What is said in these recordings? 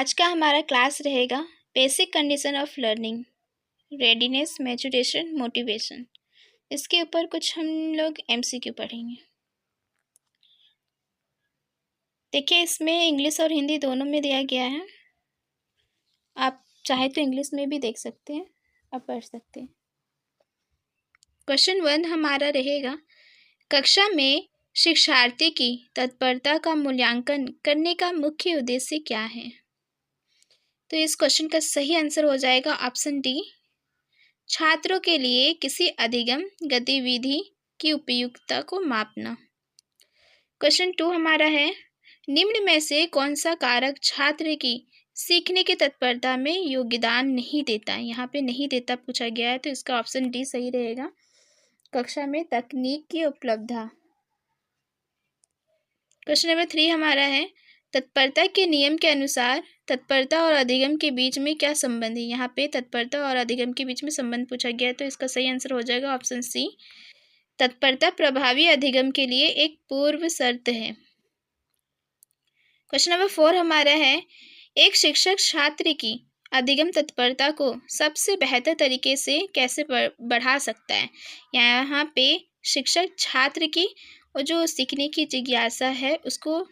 आज का हमारा क्लास रहेगा basic condition of learning, readiness, maturation, motivation. इसके ऊपर कुछ हम लोग एमसीक्यू पढ़ेंगे। देखिए, इसमें इंग्लिश और हिंदी दोनों में दिया गया है। आप चाहे तो इंग्लिश में भी देख सकते हैं, आप पढ़ सकते हैं। क्वेश्चन 1 हमारा रहेगा, कक्षा में शिक्षार्थी की तत्परता का मूल्यांकन करने का मुख्य उद्देश्य क्या है? तो इस क्वेश्चन का सही आंसर हो जाएगा ऑप्शन डी, छात्रों के लिए किसी अधिगम गतिविधि की उपयुक्तता को मापना। क्वेश्चन 2 हमारा है, निम्न में से कौन सा कारक छात्र की सीखने की तत्परता में योगदान नहीं देता? यहाँ पे नहीं देता पूछा गया है, तो इसका ऑप्शन डी सही रहेगा, कक्षा में तकनीक की उपलब्धता। क्वेश्चन नंबर 3 हमारा है, तत्परता के नियम के अनुसार तत्परता और अधिगम के बीच में क्या संबंध है? यहाँ पे तत्परता और अधिगम के बीच में संबंध पूछा गया है, तो इसका सही आंसर हो जाएगा ऑप्शन सी, तत्परता प्रभावी अधिगम के लिए एक पूर्व शर्त है। क्वेश्चन नंबर 4 हमारा है, एक शिक्षक छात्र की अधिगम तत्परता को सबसे बेहतर तरीके से कैसे बढ़ा सकता है? यहाँ पे शिक्षक छात्र की और जो सीखने की जिज्ञासा है उसको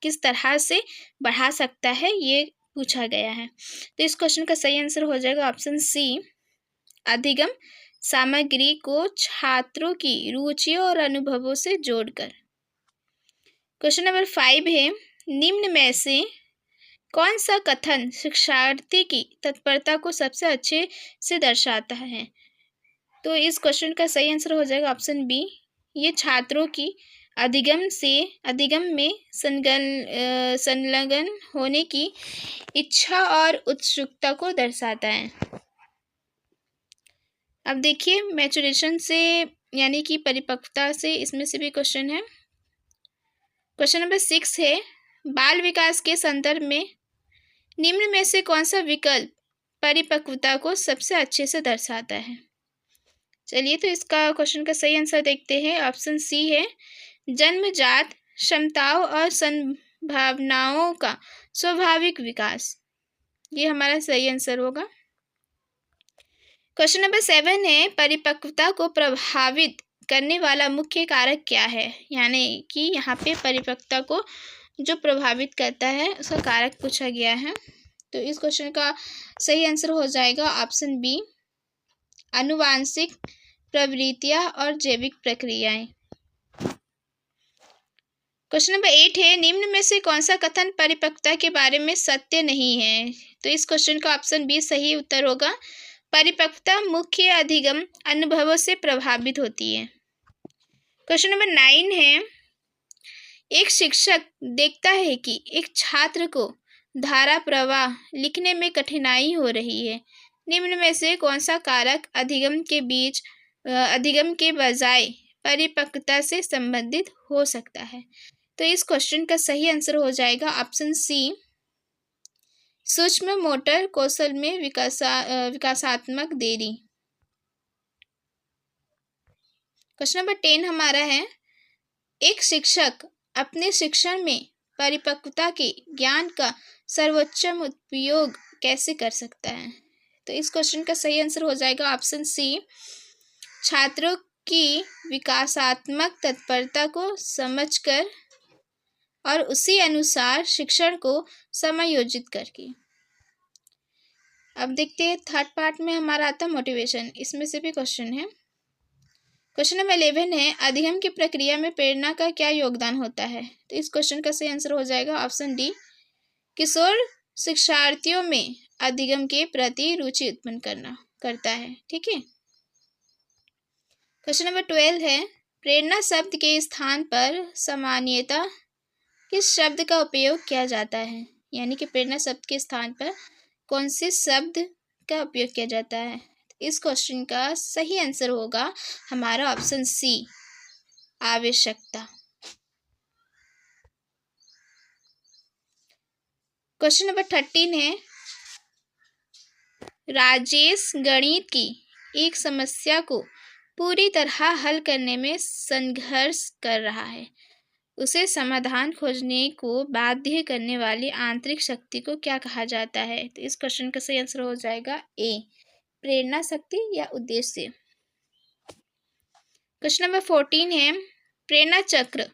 किस तरह से बढ़ा सकता है, ये पूछा गया है। तो इस क्वेश्चन का सही आंसर हो जाएगा ऑप्शन सी, अधिगम सामग्री को छात्रों की रुचियों और अनुभवों से जोड़कर। क्वेश्चन नंबर 5 है, निम्न में से कौन सा कथन शिक्षार्थी की तत्परता को सबसे अच्छे से दर्शाता है? तो इस क्वेश्चन का सही आंसर हो जाएगा ऑप्शन बी, ये छात्रों की अधिगम में संलग्न होने की इच्छा और उत्सुकता को दर्शाता है। अब देखिए, मैचुरेशन से यानी कि परिपक्वता से इसमें से भी क्वेश्चन है। क्वेश्चन नंबर 6 है, बाल विकास के संदर्भ में निम्न में से कौन सा विकल्प परिपक्वता को सबसे अच्छे से दर्शाता है? चलिए, तो इसका क्वेश्चन का सही आंसर देखते हैं, ऑप्शन सी है, जन्मजात क्षमताओं और संभावनाओं का स्वाभाविक विकास। ये हमारा सही आंसर होगा। क्वेश्चन नंबर 7 है, परिपक्वता को प्रभावित करने वाला मुख्य कारक क्या है? यानी कि यहाँ पे परिपक्वता को जो प्रभावित करता है उसका कारक पूछा गया है, तो इस क्वेश्चन का सही आंसर हो जाएगा ऑप्शन बी, आनुवांशिक प्रवृत्तियां और जैविक प्रक्रियाएं। क्वेश्चन नंबर 8 है, निम्न में से कौन सा कथन परिपक्वता के बारे में सत्य नहीं है? तो इस क्वेश्चन का ऑप्शन बी सही उत्तर होगा, परिपक्वता मुख्य अधिगम अनुभवों से प्रभावित होती है। क्वेश्चन नंबर 9 है, एक शिक्षक देखता है कि एक छात्र को धारा प्रवाह लिखने में कठिनाई हो रही है, निम्न में से कौन सा कारक अधिगम के बजाय परिपक्वता से संबंधित हो सकता है? तो इस क्वेश्चन का सही आंसर हो जाएगा ऑप्शन सी, सूक्ष्म मोटर कौशल में विकासात्मक देरी। क्वेश्चन नंबर 10 हमारा है, एक शिक्षक अपने शिक्षण में परिपक्वता के ज्ञान का सर्वोत्तम उपयोग कैसे कर सकता है? तो इस क्वेश्चन का सही आंसर हो जाएगा ऑप्शन सी, छात्रों की विकासात्मक तत्परता को समझकर और उसी अनुसार शिक्षण को समायोजित करके। अब देखते हैं, थर्ड पार्ट में हमारा आता है मोटिवेशन, इसमें से भी क्वेश्चन है। क्वेश्चन नंबर 11 है, अधिगम की प्रक्रिया में प्रेरणा का क्या योगदान होता है? तो इस क्वेश्चन का सही आंसर हो जाएगा ऑप्शन डी, किशोर शिक्षार्थियों में अधिगम के प्रति रुचि उत्पन्न करता है। ठीक है। क्वेश्चन नंबर 12 है, प्रेरणा शब्द के स्थान पर सामान्यतः किस शब्द का उपयोग किया जाता है? यानी कि प्रेरणा शब्द के स्थान पर कौन से शब्द का उपयोग किया जाता है? इस क्वेश्चन का सही आंसर होगा हमारा ऑप्शन सी, आवश्यकता। क्वेश्चन नंबर 13 है, राजेश गणित की एक समस्या को पूरी तरह हल करने में संघर्ष कर रहा है, उसे समाधान खोजने को बाध्य करने वाली आंतरिक शक्ति को क्या कहा जाता है? तो इस क्वेश्चन का सही आंसर हो जाएगा ए, प्रेरणा शक्ति या उद्देश्य। क्वेश्चन नंबर 14 है, प्रेरणा चक्र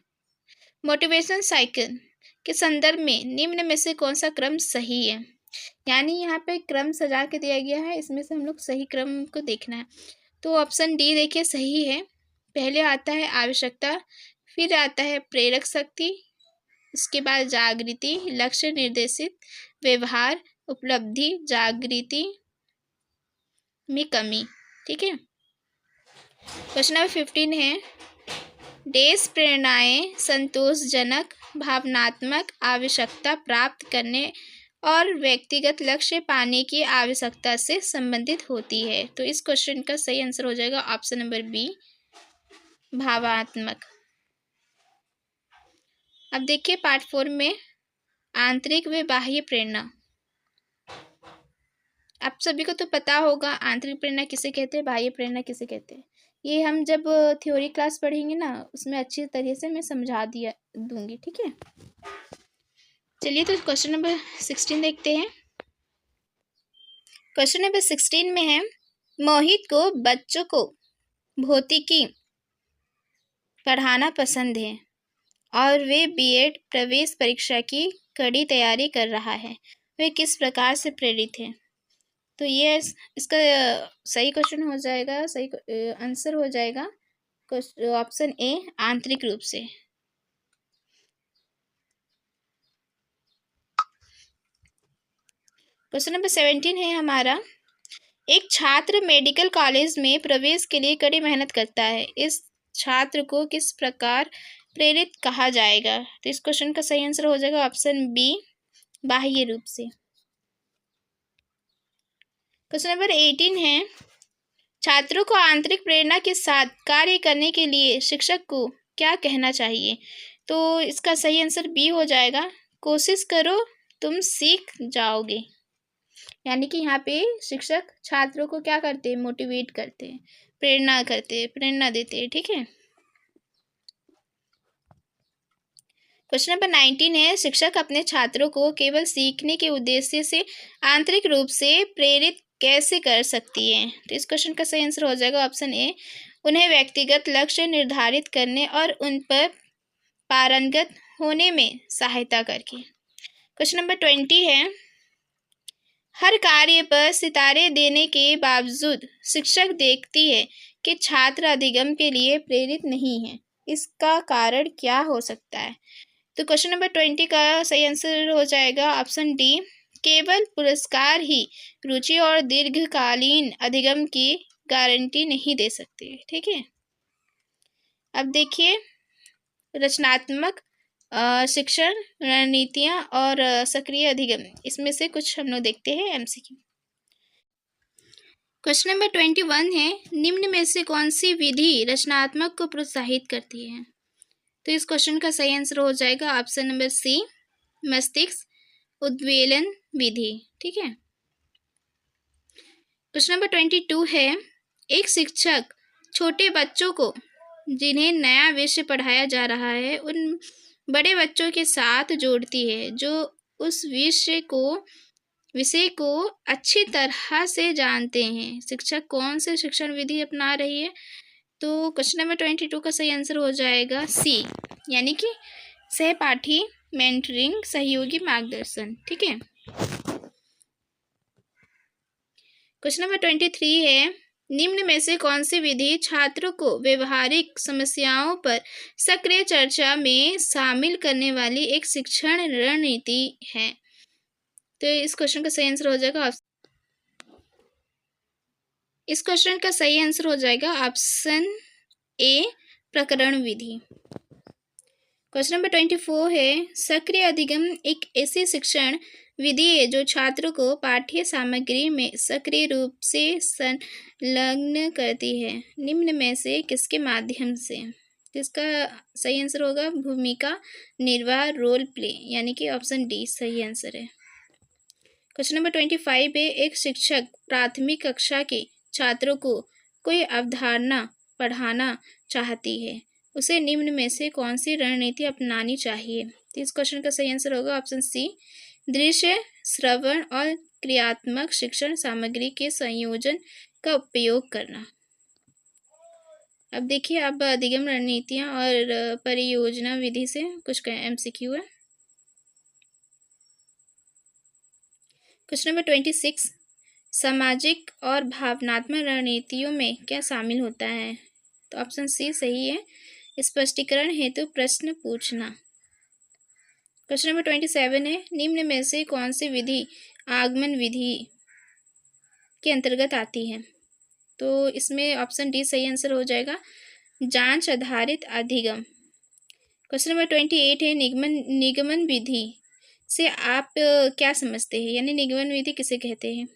मोटिवेशन साइकिल के संदर्भ में निम्न में से कौन सा क्रम सही है? यानी यहाँ पे क्रम सजा के दिया गया है, इसमें से हम लोग सही क्रम को देखना है। तो ऑप्शन डी देखिए सही है। पहले आता है आवश्यकता, फिर आता है प्रेरक शक्ति, उसके बाद जागृति, लक्ष्य निर्देशित व्यवहार, उपलब्धि, जागृति में कमी। ठीक है। क्वेश्चन नंबर 15 है, डेस प्रेरणाएं संतोषजनक भावनात्मक आवश्यकता प्राप्त करने और व्यक्तिगत लक्ष्य पाने की आवश्यकता से संबंधित होती है। तो इस क्वेश्चन का सही आंसर हो जाएगा ऑप्शन नंबर बी, भावात्मक। अब देखिए पार्ट 4 में आंतरिक व बाह्य प्रेरणा। आप सभी को तो पता होगा आंतरिक प्रेरणा किसे कहते हैं, बाह्य प्रेरणा किसे कहते हैं। ये हम जब थ्योरी क्लास पढ़ेंगे ना, उसमें अच्छी तरह से मैं समझा दूंगी। ठीक है, चलिए तो क्वेश्चन नंबर 16 देखते हैं। क्वेश्चन नंबर 16 में है, मोहित को बच्चों को भौतिकी पढ़ाना पसंद है और वे बीएड प्रवेश परीक्षा की कड़ी तैयारी कर रहा है, वे किस प्रकार से प्रेरित है? तो ये इसका सही क्वेश्चन हो जाएगा, सही आंसर हो जाएगा ऑप्शन ए, आंतरिक रूप से। क्वेश्चन नंबर 17 है हमारा, एक छात्र मेडिकल कॉलेज में प्रवेश के लिए कड़ी मेहनत करता है, इस छात्र को किस प्रकार प्रेरित कहा जाएगा? तो इस क्वेश्चन का सही आंसर हो जाएगा ऑप्शन बी, बाह्य रूप से। क्वेश्चन नंबर 18 है, छात्रों को आंतरिक प्रेरणा के साथ कार्य करने के लिए शिक्षक को क्या कहना चाहिए? तो इसका सही आंसर बी हो जाएगा, कोशिश करो तुम सीख जाओगे। यानी कि यहाँ पे शिक्षक छात्रों को क्या करते हैं, मोटिवेट करते हैं, प्रेरणा करते हैं, प्रेरणा देते हैं। ठीक है। क्वेश्चन नंबर 19 है, शिक्षक अपने छात्रों को केवल सीखने के उद्देश्य से आंतरिक रूप से प्रेरित कैसे कर सकती है? तो इस क्वेश्चन का सही आंसर हो जाएगा ऑप्शन ए, उन्हें व्यक्तिगत लक्ष्य निर्धारित करने और उन पर पारंगत होने में सहायता करके। क्वेश्चन नंबर 20 है, हर कार्य पर सितारे देने के बावजूद शिक्षक देखती है कि छात्र अधिगम के लिए प्रेरित नहीं है, इसका कारण क्या हो सकता है? तो क्वेश्चन नंबर 20 का सही आंसर हो जाएगा ऑप्शन डी, केवल पुरस्कार ही रुचि और दीर्घकालीन अधिगम की गारंटी नहीं दे सकते। ठीक है। अब देखिए रचनात्मक शिक्षण रणनीतियाँ और सक्रिय अधिगम, इसमें से कुछ हम लोग देखते हैं एमसीक्यू। क्वेश्चन नंबर 21 है, निम्न में से कौन सी विधि रचनात्मक को प्रोत्साहित करती है? तो इस क्वेश्चन का सही आंसर हो जाएगा ऑप्शन नंबर सी, मस्तिष्क उद्वेलन विधि। ठीक है। क्वेश्चन नंबर 22 है, एक शिक्षक छोटे बच्चों को जिन्हें नया विषय पढ़ाया जा रहा है उन बड़े बच्चों के साथ जोड़ती है जो उस विषय को अच्छी तरह से जानते हैं। शिक्षक कौन से शिक्षण विधि अपना रही है? तो क्वेश्चन नंबर 22 का सही आंसर हो जाएगा सी, यानी कि सहपाठी मेंटरिंग, सहयोगी मार्गदर्शन। ठीक है। क्वेश्चन नंबर 23 है, निम्न में से कौन सी विधि छात्रों को व्यवहारिक समस्याओं पर सक्रिय चर्चा में शामिल करने वाली एक शिक्षण रणनीति है? तो इस क्वेश्चन का सही आंसर हो जाएगा ऑप्शन ए, प्रकरण विधि। क्वेश्चन नंबर 24 है, सक्रिय अधिगम एक ऐसी शिक्षण विधि है जो छात्रों को पाठ्य सामग्री में सक्रिय रूप से संलग्न करती है, निम्न में से किसके माध्यम से? इसका सही आंसर होगा भूमिका निर्वाह, रोल प्ले, यानी कि ऑप्शन डी सही आंसर है। क्वेश्चन नंबर 25 है, एक शिक्षक प्राथमिक कक्षा के छात्रों को कोई अवधारणा पढ़ाना चाहती है, उसे निम्न में से कौन सी रणनीति अपनानी चाहिए? तो इस क्वेश्चन का सही आंसर होगा ऑप्शन सी, दृश्य, श्रवण और क्रियात्मक शिक्षण सामग्री के संयोजन का उपयोग करना। अब देखिए, अब अधिगम रणनीतियाँ और परियोजना विधि से कुछ MCQ है। क्वेश्चन नंबर 26, सामाजिक और भावनात्मक रणनीतियों में क्या शामिल होता है? तो ऑप्शन सी सही है, स्पष्टीकरण हेतु प्रश्न पूछना। क्वेश्चन नंबर 27 है, निम्न में से कौन सी विधि आगमन विधि के अंतर्गत आती है? तो इसमें ऑप्शन डी सही आंसर हो जाएगा, जांच आधारित अधिगम। क्वेश्चन नंबर 28 है, निगमन विधि से आप क्या समझते हैं, यानी निगमन विधि किसे कहते हैं?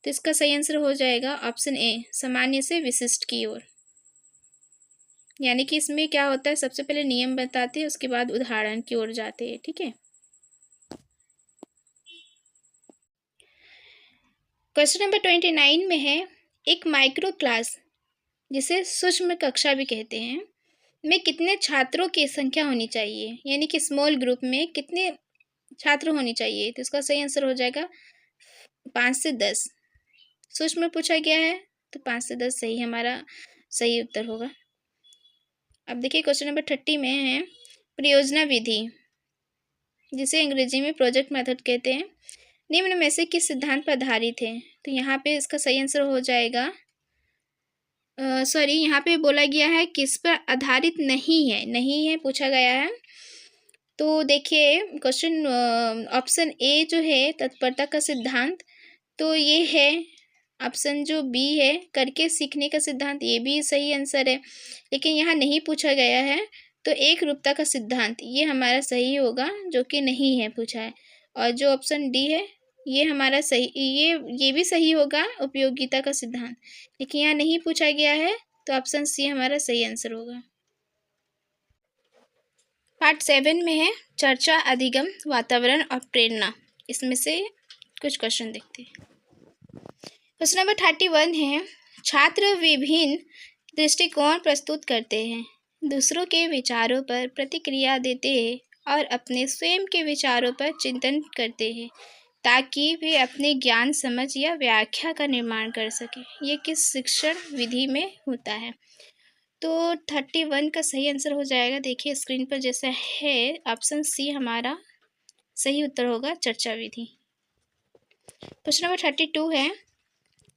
तो इसका सही आंसर हो जाएगा ऑप्शन ए, सामान्य से विशिष्ट की ओर। यानी कि इसमें क्या होता है, सबसे पहले नियम बताते हैं, उसके बाद उदाहरण की ओर जाते हैं। ठीक है। क्वेश्चन नंबर 29 में है, एक माइक्रो क्लास, जिसे सूक्ष्म कक्षा भी कहते हैं, में कितने छात्रों की संख्या होनी चाहिए, यानी कि स्मॉल ग्रुप में कितने छात्र होनी चाहिए? तो इसका सही आंसर हो जाएगा 5 से 10। सूक्ष्म में पूछा गया है तो 5 से 10 सही हमारा सही उत्तर होगा। अब देखिए, क्वेश्चन नंबर 30 में है, परियोजना विधि, जिसे अंग्रेजी में प्रोजेक्ट मेथड कहते हैं, निम्न में से किस सिद्धांत पर आधारित है? तो यहाँ पे इसका सही आंसर हो जाएगा, यहाँ पे बोला गया है किस पर आधारित नहीं है पूछा गया है। तो देखिए, क्वेश्चन ऑप्शन ए जो है तत्परता का सिद्धांत, तो ये है। ऑप्शन जो बी है करके सीखने का सिद्धांत, ये भी सही आंसर है, लेकिन यहाँ नहीं पूछा गया है, तो एक रूपता का सिद्धांत ये हमारा सही होगा, जो कि नहीं है पूछा है। और जो ऑप्शन डी है ये हमारा सही, ये भी सही होगा, उपयोगिता का सिद्धांत, लेकिन यहाँ नहीं पूछा गया है, तो ऑप्शन सी हमारा सही आंसर होगा। पार्ट 7 में है, चर्चा, अधिगम, वातावरण और प्रेरणा। इसमें से कुछ क्वेश्चन देखते हैं। क्वेश्चन नंबर 31 है, छात्र विभिन्न दृष्टिकोण प्रस्तुत करते हैं, दूसरों के विचारों पर प्रतिक्रिया देते हैं और अपने स्वयं के विचारों पर चिंतन करते हैं, ताकि वे अपने ज्ञान, समझ या व्याख्या का निर्माण कर सकें। ये किस शिक्षण विधि में होता है? तो 31 का सही आंसर हो जाएगा, देखिए स्क्रीन पर जैसा है, ऑप्शन सी हमारा सही उत्तर होगा, चर्चा विधि। क्वेश्चन नंबर 32 है,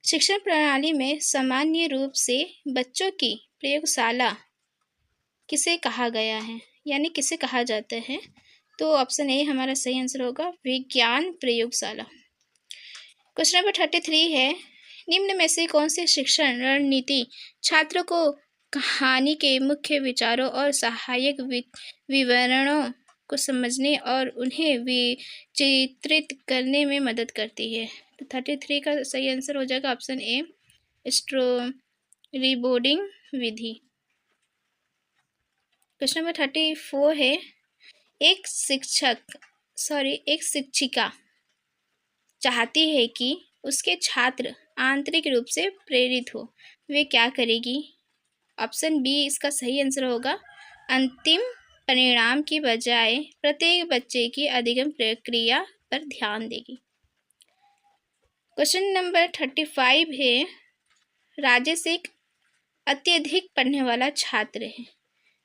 शिक्षण प्रणाली में सामान्य रूप से बच्चों की प्रयोगशाला किसे कहा गया है, यानी किसे कहा जाता है? तो ऑप्शन ए हमारा सही आंसर होगा, विज्ञान प्रयोगशाला। क्वेश्चन नंबर 33 है, निम्न में से कौन सी शिक्षण रणनीति छात्र को कहानी के मुख्य विचारों और सहायक विवरणों को समझने और उन्हें विचित्रित करने में मदद करती है? तो 33 का सही आंसर हो जाएगा option A, storyboarding Vidhi. Question number 34 है, एक शिक्षिका चाहती है कि उसके छात्र आंतरिक रूप से प्रेरित हो, वे क्या करेगी? ऑप्शन बी इसका सही आंसर होगा, अंतिम परिणाम की बजाय प्रत्येक बच्चे की अधिगम प्रक्रिया पर ध्यान देगी। क्वेश्चन नंबर 35 है, राजेश एक अत्यधिक पढ़ने वाला छात्र है,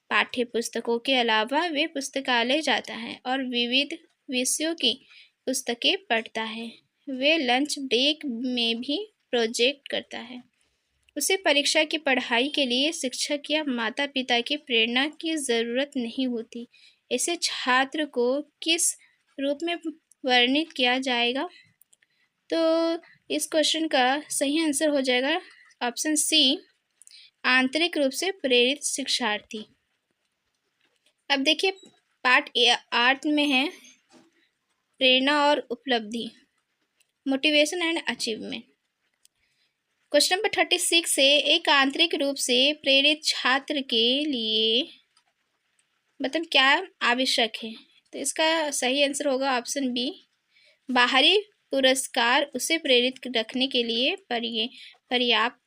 पाठ्य पुस्तकों के अलावा वे पुस्तकालय जाता है और विविध विषयों की पुस्तकें पढ़ता है, वे लंच ब्रेक में भी प्रोजेक्ट करता है, उसे परीक्षा की पढ़ाई के लिए शिक्षक या माता पिता की प्रेरणा की ज़रूरत नहीं होती। ऐसे छात्र को किस रूप में वर्णित किया जाएगा? तो इस क्वेश्चन का सही आंसर हो जाएगा ऑप्शन सी, आंतरिक रूप से प्रेरित शिक्षार्थी। अब देखिए, पार्ट 8 में है, प्रेरणा और उपलब्धि, motivation and achievement. Question number 36 से, एक आंतरिक रूप से प्रेरित छात्र के लिए मतलब क्या आवश्यक है? तो इसका सही आंसर होगा ऑप्शन बी, बाहरी पुरस्कार उसे प्रेरित रखने के लिए पर्याप्त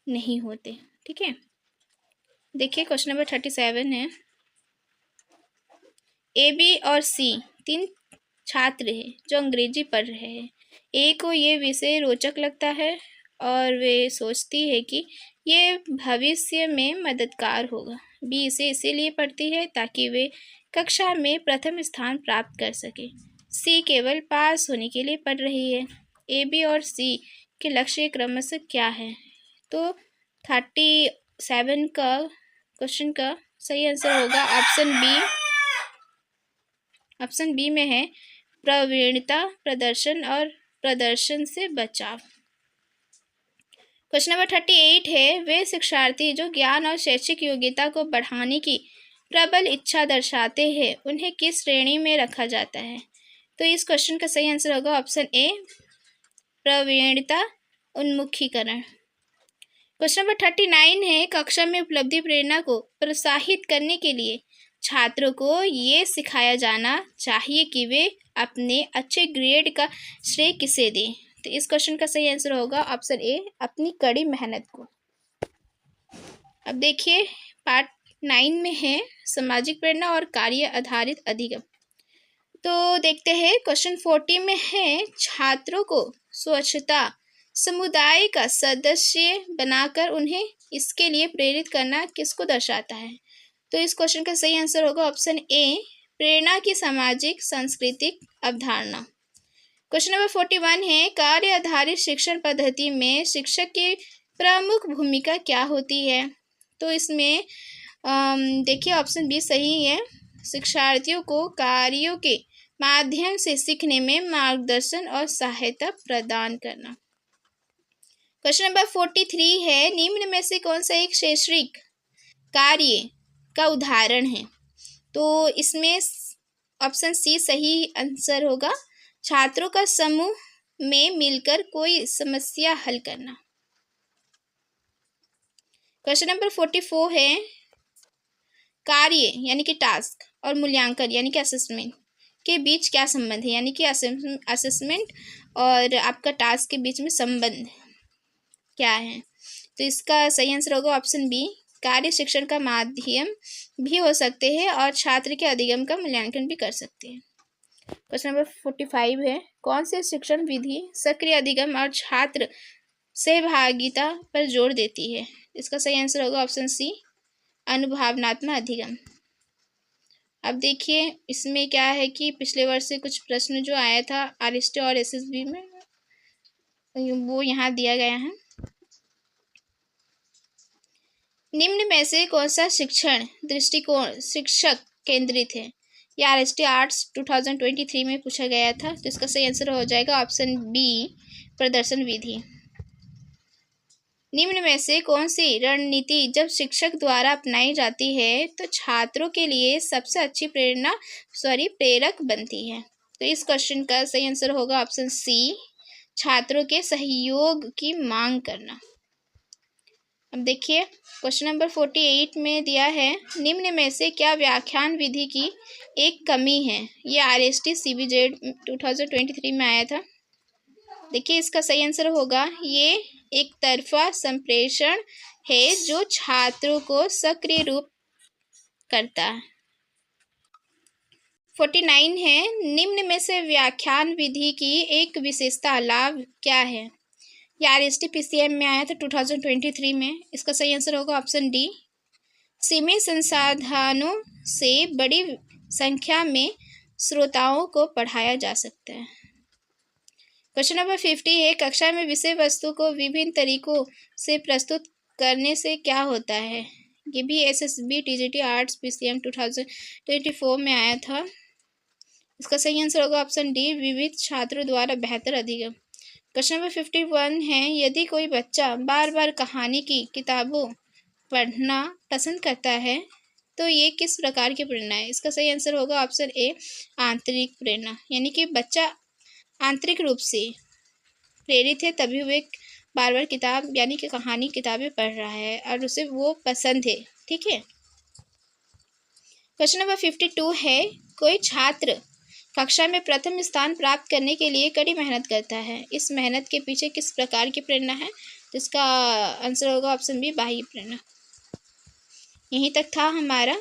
नहीं होते। ठीक है। देखिए क्वेश्चन नंबर 37 है, ए बी और सी तीन छात्र हैं जो अंग्रेजी पढ़ रहे हैं। ए को ये विषय रोचक लगता है और वे सोचती है कि ये भविष्य में मददगार होगा। बी इसे इसीलिए पढ़ती है ताकि वे कक्षा में प्रथम स्थान प्राप्त कर सके। सी केवल पास होने के लिए पढ़ रही है। ए बी और सी के लक्ष्य क्रमशः क्या है? तो 37 का क्वेश्चन का सही आंसर होगा ऑप्शन बी में है प्रवीणता, प्रदर्शन और प्रदर्शन से बचाव। क्वेश्चन नंबर 38 है, वे शिक्षार्थी जो ज्ञान और शैक्षिक योग्यता को बढ़ाने की प्रबल इच्छा दर्शाते हैं उन्हें किस श्रेणी में रखा जाता है? तो इस क्वेश्चन का सही आंसर होगा ऑप्शन ए प्रवीणता उन्मुखीकरण। क्वेश्चन नंबर 39 है, कक्षा में उपलब्धि प्रेरणा को प्रोत्साहित करने के लिए छात्रों को ये सिखाया जाना चाहिए कि वे अपने अच्छे ग्रेड का श्रेय किसे दें? तो इस क्वेश्चन का सही आंसर होगा ऑप्शन ए अपनी कड़ी मेहनत को। अब देखिए पार्ट 9 में है सामाजिक प्रेरणा और कार्य आधारित अधिगम। तो देखते हैं क्वेश्चन 40 में है, छात्रों को स्वच्छता समुदाय का सदस्य बनाकर उन्हें इसके लिए प्रेरित करना किसको दर्शाता है? तो इस क्वेश्चन का सही आंसर होगा ऑप्शन ए प्रेरणा की सामाजिक सांस्कृतिक अवधारणा। क्वेश्चन नंबर 41 है, कार्य आधारित शिक्षण पद्धति में शिक्षक की प्रमुख भूमिका क्या होती है? तो इसमें देखिए ऑप्शन बी सही है, शिक्षार्थियों को कार्यों के माध्यम से सीखने में मार्गदर्शन और सहायता प्रदान करना। क्वेश्चन नंबर 43 है, निम्न में से कौन सा एक शैक्षणिक कार्य का उदाहरण है? तो इसमें ऑप्शन सी सही आंसर होगा, छात्रों का समूह में मिलकर कोई समस्या हल करना। क्वेश्चन नंबर 44 है, कार्य यानी कि टास्क और मूल्यांकन यानी कि असेसमेंट के बीच क्या संबंध है? यानी कि असेसमेंट और आपका टास्क के बीच में संबंध क्या है? तो इसका सही आंसर होगा ऑप्शन बी, कार्य शिक्षण का माध्यम भी हो सकते हैं और छात्र के अधिगम का मूल्यांकन भी कर सकते हैं। क्वेश्चन नंबर 45 है, कौन से शिक्षण विधि सक्रिय अधिगम और छात्र सहभागिता पर जोर देती है? इसका सही आंसर होगा ऑप्शन सी अनुभवनात्मक अधिगम। अब देखिए इसमें क्या है कि पिछले वर्ष से कुछ प्रश्न जो आया था आरएसटी और एसएसबी में वो यहाँ दिया गया है। निम्न में से कौन सा शिक्षण दृष्टिकोण शिक्षक केंद्रित है? ये आरएसटी आर्ट्स 2023 में पूछा गया था। तो इसका सही आंसर हो जाएगा ऑप्शन बी प्रदर्शन विधि। निम्न में से कौन सी रणनीति जब शिक्षक द्वारा अपनाई जाती है तो छात्रों के लिए सबसे अच्छी प्रेरक बनती है? तो इस क्वेश्चन का सही आंसर होगा ऑप्शन सी छात्रों के सहयोग की मांग करना। अब देखिए क्वेश्चन नंबर 48 में दिया है, निम्न में से क्या व्याख्यान विधि की एक कमी है? ये आरएसटी सीबीजेड 2023 में आया था। देखिए इसका सही आंसर होगा ये एक तरफा संप्रेषण है जो छात्रों को सक्रिय रूप करता है। 49 है, निम्न में से व्याख्यान विधि की एक विशेषता लाभ क्या है? ये आरएसटी पीसीएम में आया था 2023 में। इसका सही आंसर होगा ऑप्शन डी सीमित संसाधनों से बड़ी संख्या में श्रोताओं को पढ़ाया जा सकता है। क्वेश्चन नंबर 50 है, कक्षा में विषय वस्तु को विभिन्न तरीकों से प्रस्तुत करने से क्या होता है? ये भी एसएसबी टीजीटी आर्ट्स पीसीएम 2024 में आया था। इसका सही आंसर होगा ऑप्शन डी विविध छात्रों द्वारा बेहतर अधिगम। क्वेश्चन नंबर 51 है, यदि कोई बच्चा बार बार कहानी की किताबों पढ़ना पसंद करता है तो ये किस प्रकार की प्रेरणा है? इसका सही आंसर होगा ऑप्शन ए आंतरिक प्रेरणा, यानी कि बच्चा आंतरिक रूप से प्रेरित है तभी वे बार बार किताब यानी कि कहानी किताबें पढ़ रहा है और उसे वो पसंद है। ठीक है। क्वेश्चन नंबर 52 है, कोई छात्र कक्षा में प्रथम स्थान प्राप्त करने के लिए कड़ी मेहनत करता है, इस मेहनत के पीछे किस प्रकार की प्रेरणा है? तो इसका आंसर होगा ऑप्शन बी बाह्य प्रेरणा। यहीं तक था हमारा